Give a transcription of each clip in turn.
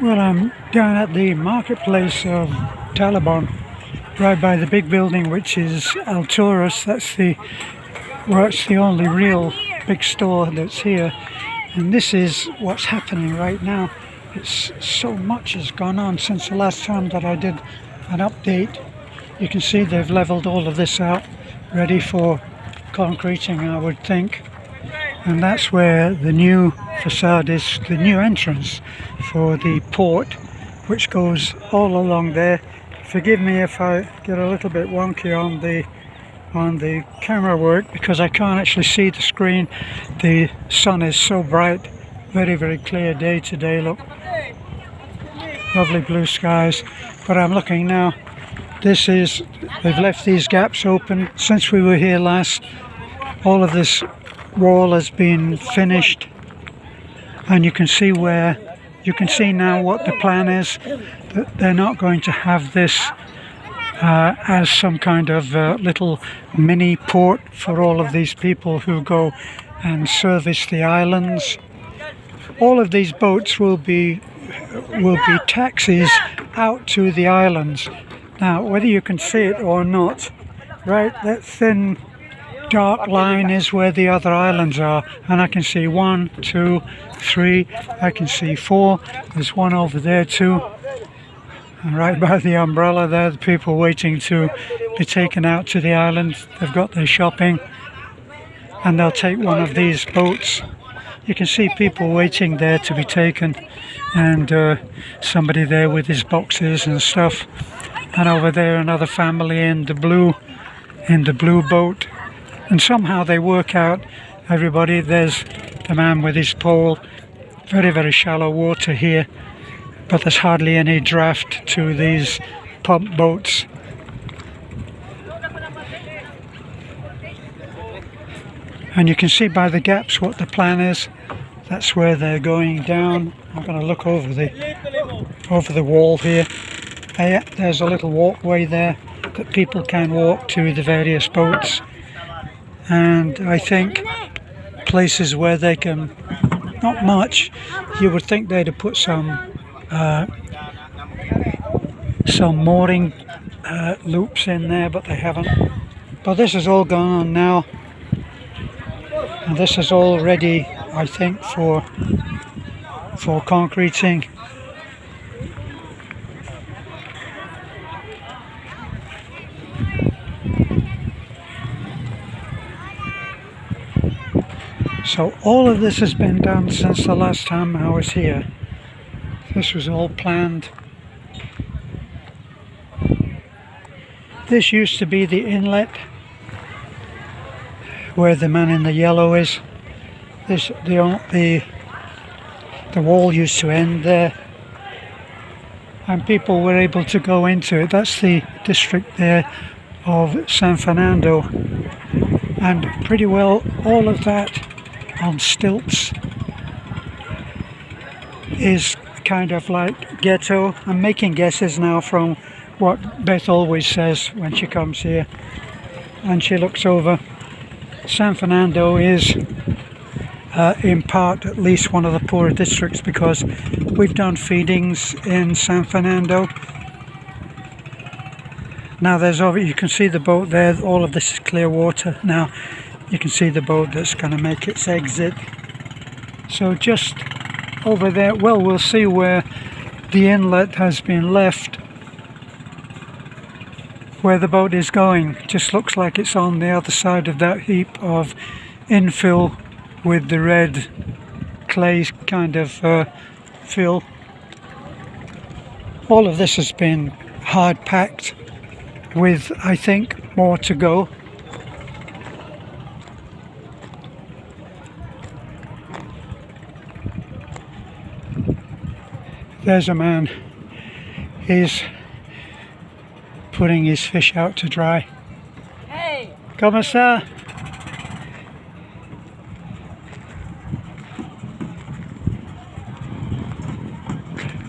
Well, I'm down at the marketplace of Talibon, right by the big building which is Al Taurus. That's the only real big store that's here. And this is what's happening right now. It's so much has gone on since the last time that I did an update. You can see they've leveled all of this out, ready for concreting, I would think. And that's where the new facade is, the new entrance for the port, which goes all along there. Forgive me if I get a little bit wonky on the camera work, because I can't actually see the screen. The sun is so bright. Very, very clear day today. Look, lovely blue skies. But I'm looking now. They've left these gaps open since we were here last. All of this wall has been finished, and you can see now what the plan is. That they're not going to have this as some kind of little mini port for all of these people who go and service the islands. All of these boats will be taxis out to the islands. Now, whether you can see it or not, right, that thin dark line is where the other islands are, and I can see 1, 2, 3, I can see 4, there's one over there too, and right by the umbrella there, the people waiting to be taken out to the islands. They've got their shopping and they'll take one of these boats. You can see people waiting there to be taken, and somebody there with his boxes and stuff, and over there another family in the blue boat. And somehow they work out, everybody. There's the man with his pole. Very, very shallow water here, but there's hardly any draft to these pump boats. And you can see by the gaps what the plan is. That's where they're going down. I'm going to look over the wall here. There's a little walkway there that people can walk to the various boats. And I think places where they can, not much, you would think they'd have put some mooring loops in there, but they haven't. But this is all going on now, and this is all ready, I think, for concreting. So all of this has been done since the last time I was here. This was all planned. This used to be the inlet where the man in the yellow is. The wall used to end there, and people were able to go into it. That's the district there of San Fernando, and pretty well all of that on stilts is kind of like ghetto. I'm making guesses now from what Beth always says when she comes here and she looks over. San Fernando is in part at least one of the poorer districts, because we've done feedings in San Fernando. Now you can see the boat there. All of this is clear water now. You can see the boat that's going to make its exit. So just over there, well, we'll see where the inlet has been left, where the boat is going. Just looks like it's on the other side of that heap of infill with the red clay kind of fill. All of this has been hard packed with, I think, more to go. There's a man. He's putting his fish out to dry. Hey! ¿Cómo está?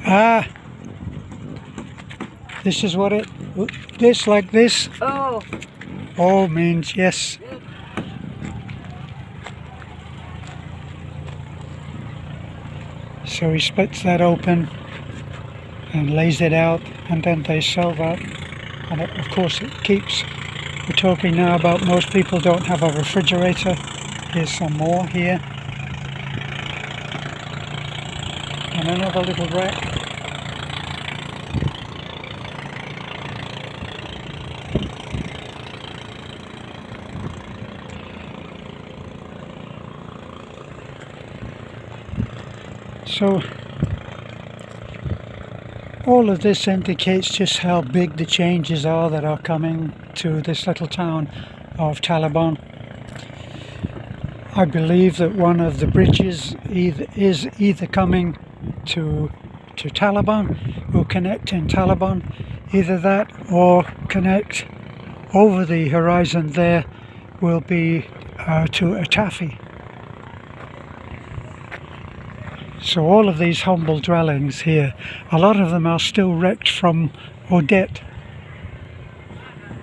Ah! This is what this like this? Oh! Oh means yes. So he splits that open and lays it out, and then they sell that. And of course it keeps. We're talking now about most people don't have a refrigerator. Here's some more here. And another little rack. So all of this indicates just how big the changes are that are coming to this little town of Talibon. I believe that one of the bridges is either coming to Talibon, will connect in Talibon, either that or connect over the horizon there will be to Atafi. So all of these humble dwellings here, a lot of them are still wrecked from Odette.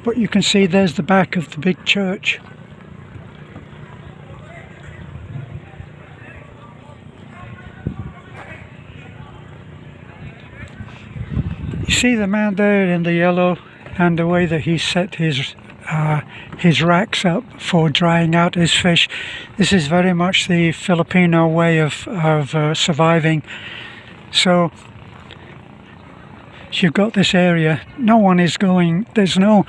But you can see there's the back of the big church. You see the man there in the yellow and the way that he set his racks up for drying out his fish. This is very much the Filipino way of surviving. So you've got this area, no one is going, there's no,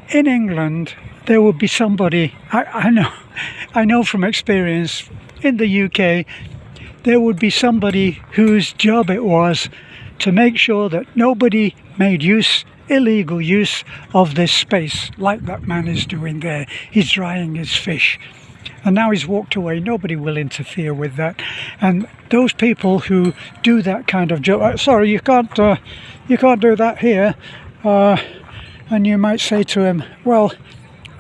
in England there would be somebody, I know from experience in the UK, there would be somebody whose job it was to make sure that nobody made illegal use of this space like that man is doing there. He's drying his fish and now he's walked away. Nobody will interfere with that. And those people who do that kind of job, sorry, you can't do that here, and you might say to him, well,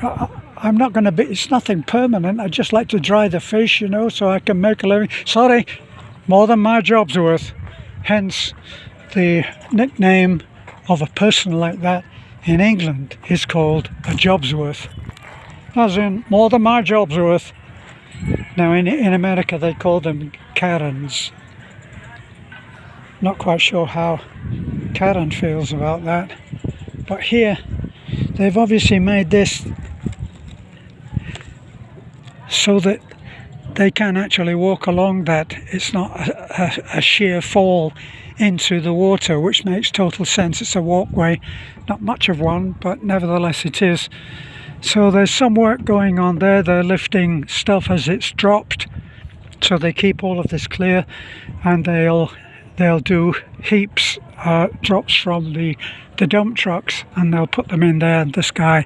I'm not going to be, it's nothing permanent, I just like to dry the fish, you know, so I can make a living. Sorry, more than my job's worth. Hence the nickname of a person like that in England is called a job's worth, as in more than my job's worth. Now in America they call them Karens. Not quite sure how Karen feels about that, but here they've obviously made this so that they can actually walk along that. It's not a sheer fall into the water, which makes total sense. It's a walkway, not much of one, but nevertheless it is. So there's some work going on there. They're lifting stuff as it's dropped, so they keep all of this clear, and they'll do heaps, drops from the dump trucks, and they'll put them in there, and this guy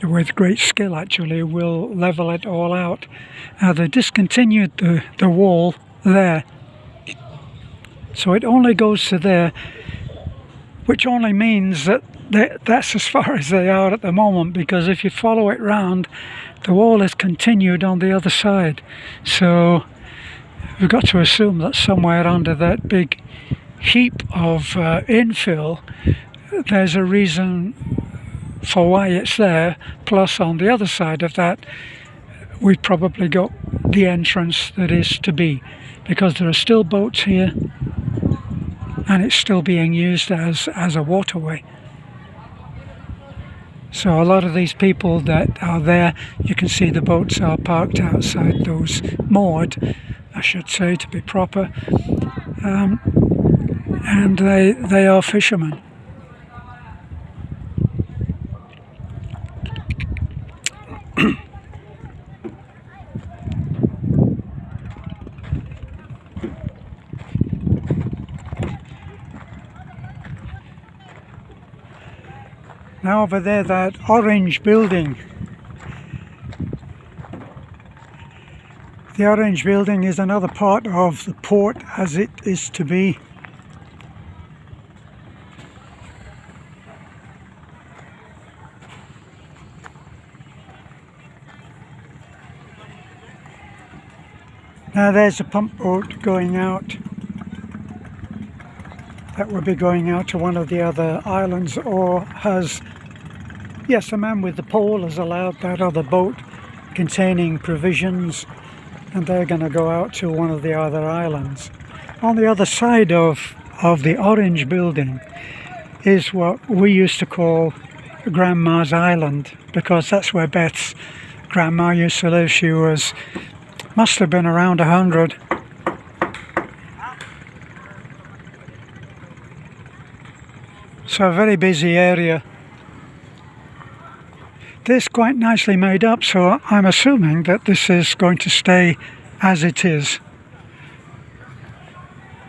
with great skill actually will level it all out. Now they discontinued the wall there, so it only goes to there, which only means that that's as far as they are at the moment, because if you follow it round, the wall is continued on the other side. So we've got to assume that somewhere under that big heap of infill there's a reason for why it's there. Plus on the other side of that we've probably got the entrance that is to be, because there are still boats here and it's still being used as a waterway. So a lot of these people that are there, you can see the boats are parked outside those, moored I should say to be proper, and they are fishermen. Now over there, that orange building. The orange building is another part of the port as it is to be. Now there's a pump boat going out. That will be going out to one of the other islands, or has, yes, the man with the pole has allowed that other boat containing provisions, and they're going to go out to one of the other islands. On the other side of of the orange building is what we used to call Grandma's Island, because that's where Beth's grandma used to live. She must have been around 100. So a very busy area. This is quite nicely made up, so I'm assuming that this is going to stay as it is.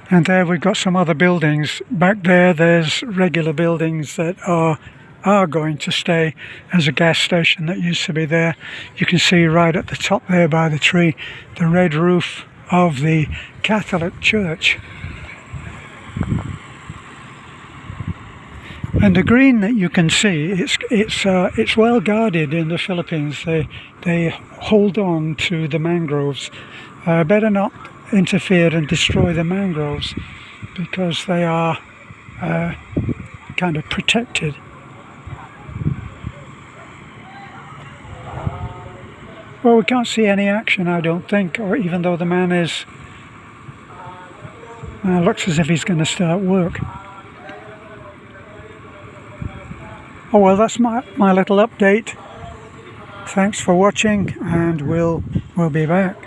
And there we've got some other buildings. Back there's regular buildings that are going to stay as a gas station that used to be there. You can see right at the top there by the tree the red roof of the Catholic Church. And the green that you can see, it's well guarded in the Philippines. They hold on to the mangroves. Better not interfere and destroy the mangroves, because they are kind of protected. Well, we can't see any action, I don't think, or even though the man looks as if he's going to start work. Oh well, that's my little update. Thanks for watching, and we'll be back.